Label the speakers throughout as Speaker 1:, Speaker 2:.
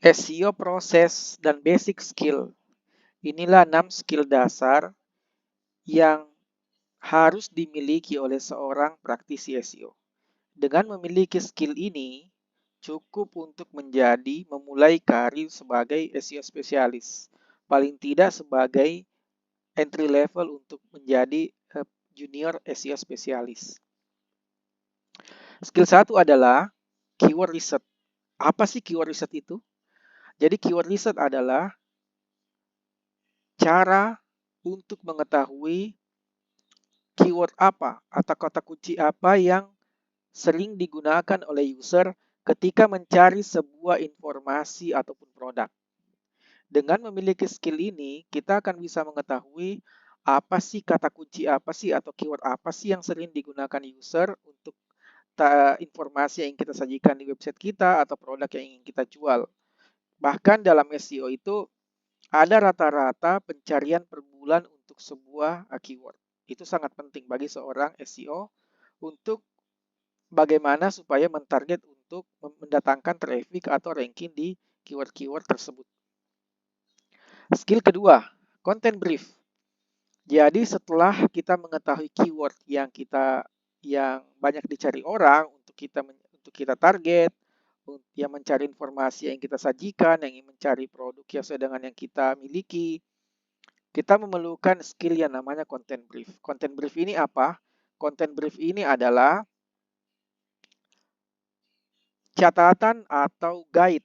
Speaker 1: SEO proses dan basic skill. Inilah 6 skill dasar yang harus dimiliki oleh seorang praktisi SEO. Dengan memiliki skill ini, cukup untuk memulai karir sebagai SEO spesialis. Paling tidak sebagai entry level untuk menjadi junior SEO spesialis. Skill 1 adalah keyword research. Apa sih keyword research itu? Jadi keyword research adalah cara untuk mengetahui keyword apa atau kata kunci apa yang sering digunakan oleh user ketika mencari sebuah informasi ataupun produk. Dengan memiliki skill ini, kita akan bisa mengetahui apa sih kata kunci apa sih atau keyword apa sih yang sering digunakan user untuk informasi yang kita sajikan di website kita atau produk yang ingin kita jual. Bahkan dalam SEO itu ada rata-rata pencarian per bulan untuk sebuah keyword. Itu sangat penting bagi seorang SEO untuk bagaimana supaya mentarget untuk mendatangkan traffic atau ranking di keyword-keyword tersebut. Skill kedua, content brief. Jadi setelah kita mengetahui keyword yang banyak dicari orang untuk kita target, yang mencari informasi yang kita sajikan, yang ingin mencari produk yang sesuai dengan yang kita miliki, kita memerlukan skill yang namanya content brief. Content brief ini apa? Content brief ini adalah catatan atau guide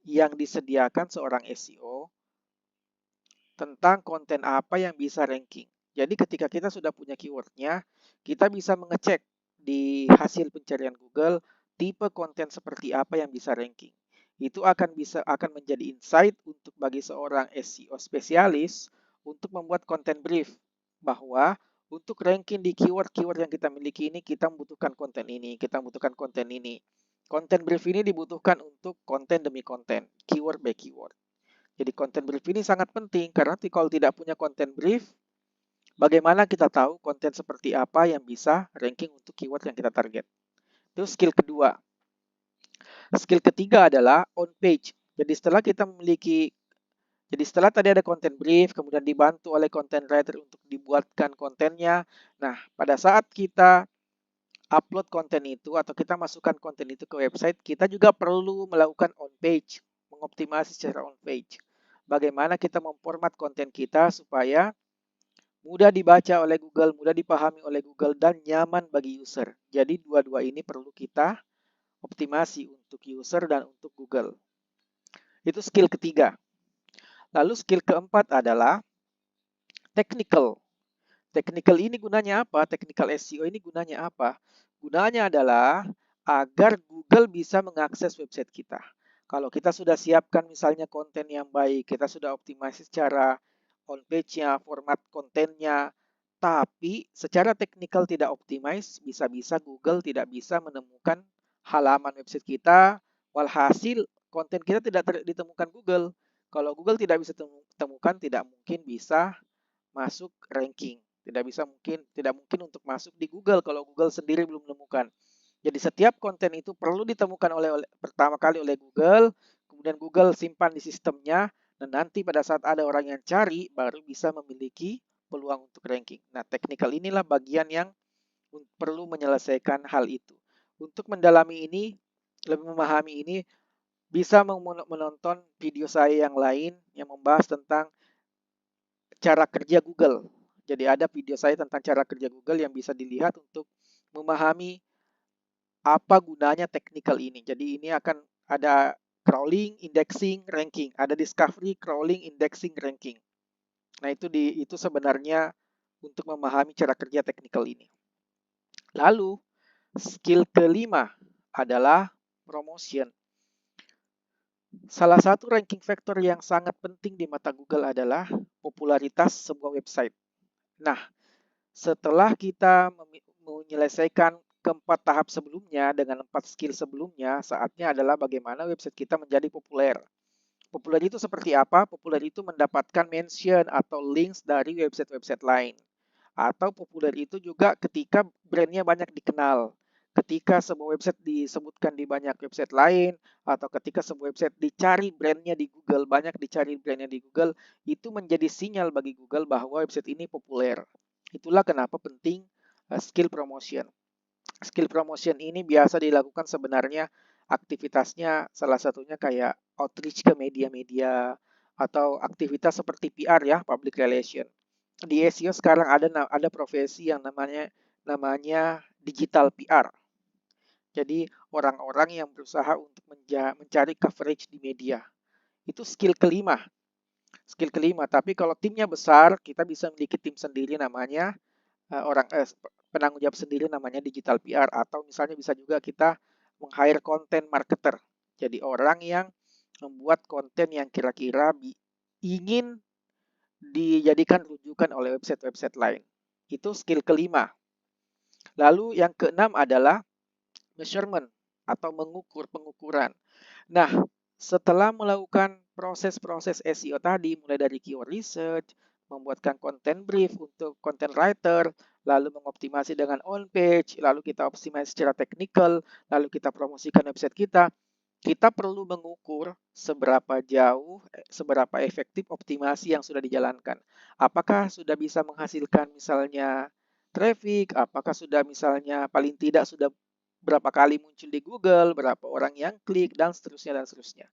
Speaker 1: yang disediakan seorang SEO tentang konten apa yang bisa ranking. Jadi ketika kita sudah punya keywordnya, kita bisa mengecek di hasil pencarian Google tipe konten seperti apa yang bisa ranking. Itu akan menjadi insight untuk bagi seorang SEO spesialis untuk membuat konten brief bahwa untuk ranking di keyword-keyword yang kita miliki ini kita membutuhkan konten ini, kita membutuhkan konten ini. Konten brief ini dibutuhkan untuk konten demi konten, keyword by keyword. Jadi konten brief ini sangat penting karena kalau tidak punya konten brief, bagaimana kita tahu konten seperti apa yang bisa ranking untuk keyword yang kita target. Itu skill kedua. Skill ketiga adalah on page. Jadi setelah tadi ada konten brief, kemudian dibantu oleh content writer untuk dibuatkan kontennya. Nah, pada saat kita upload konten itu atau kita masukkan konten itu ke website, kita juga perlu melakukan on page, mengoptimasi secara on page. Bagaimana kita memformat konten kita supaya mudah dibaca oleh Google, mudah dipahami oleh Google, dan nyaman bagi user. Jadi dua-dua ini perlu kita optimasi untuk user dan untuk Google. Itu skill ketiga. Lalu skill keempat adalah technical. Technical ini gunanya apa? Technical SEO ini gunanya apa? Gunanya adalah agar Google bisa mengakses website kita. Kalau kita sudah siapkan misalnya konten yang baik, kita sudah optimasi secara on page-nya, format kontennya, tapi secara teknikal tidak optimize, bisa-bisa Google tidak bisa menemukan halaman website kita, walhasil konten kita tidak ditemukan Google. Kalau Google tidak bisa temukan, tidak mungkin bisa masuk ranking. Tidak mungkin untuk masuk di Google kalau Google sendiri belum menemukan. Jadi setiap konten itu perlu ditemukan pertama kali oleh Google, kemudian Google simpan di sistemnya, dan nanti pada saat ada orang yang cari baru bisa memiliki peluang untuk ranking. Nah, technical inilah bagian yang perlu menyelesaikan hal itu. Untuk mendalami ini, lebih memahami ini, bisa menonton video saya yang lain yang membahas tentang cara kerja Google. Jadi ada video saya tentang cara kerja Google yang bisa dilihat untuk memahami apa gunanya technical ini. Jadi ini akan ada crawling, indexing, ranking. Ada discovery, crawling, indexing, ranking. Nah itu sebenarnya untuk memahami cara kerja technical ini. Lalu skill kelima adalah promotion. Salah satu ranking factor yang sangat penting di mata Google adalah popularitas sebuah website. Nah, setelah kita menyelesaikan keempat tahap sebelumnya dengan 4 skill sebelumnya, saatnya adalah bagaimana website kita menjadi populer. Populer itu seperti apa? Populer itu mendapatkan mention atau links dari website-website lain. Atau populer itu juga ketika brandnya banyak dikenal. ketika sebuah website disebutkan di banyak website lain, atau ketika sebuah website dicari brandnya di Google, banyak dicari brandnya di Google, itu menjadi sinyal bagi Google bahwa website ini populer. Itulah kenapa penting skill promotion. Skill promotion ini biasa dilakukan sebenarnya aktivitasnya salah satunya kayak outreach ke media-media atau aktivitas seperti PR ya, public relation. Di SEO sekarang ada profesi yang namanya digital PR. Jadi orang-orang yang berusaha untuk mencari coverage di media. Itu skill kelima. Skill kelima. Tapi kalau timnya besar, kita bisa memiliki tim sendiri namanya penanggung jawab sendiri namanya digital PR, atau misalnya bisa juga kita meng-hire content marketer. Jadi orang yang membuat konten yang kira-kira ingin dijadikan rujukan oleh website-website lain. Itu skill kelima. Lalu yang keenam adalah measurement atau pengukuran. Nah, setelah melakukan proses-proses SEO tadi, mulai dari keyword research, membuatkan content brief untuk content writer, lalu mengoptimasi dengan on page, lalu kita optimasi secara teknikal, lalu kita promosikan website kita perlu mengukur seberapa jauh, seberapa efektif optimasi yang sudah dijalankan. Apakah sudah bisa menghasilkan misalnya traffic, apakah sudah misalnya paling tidak sudah berapa kali muncul di Google, berapa orang yang klik, dan seterusnya dan seterusnya.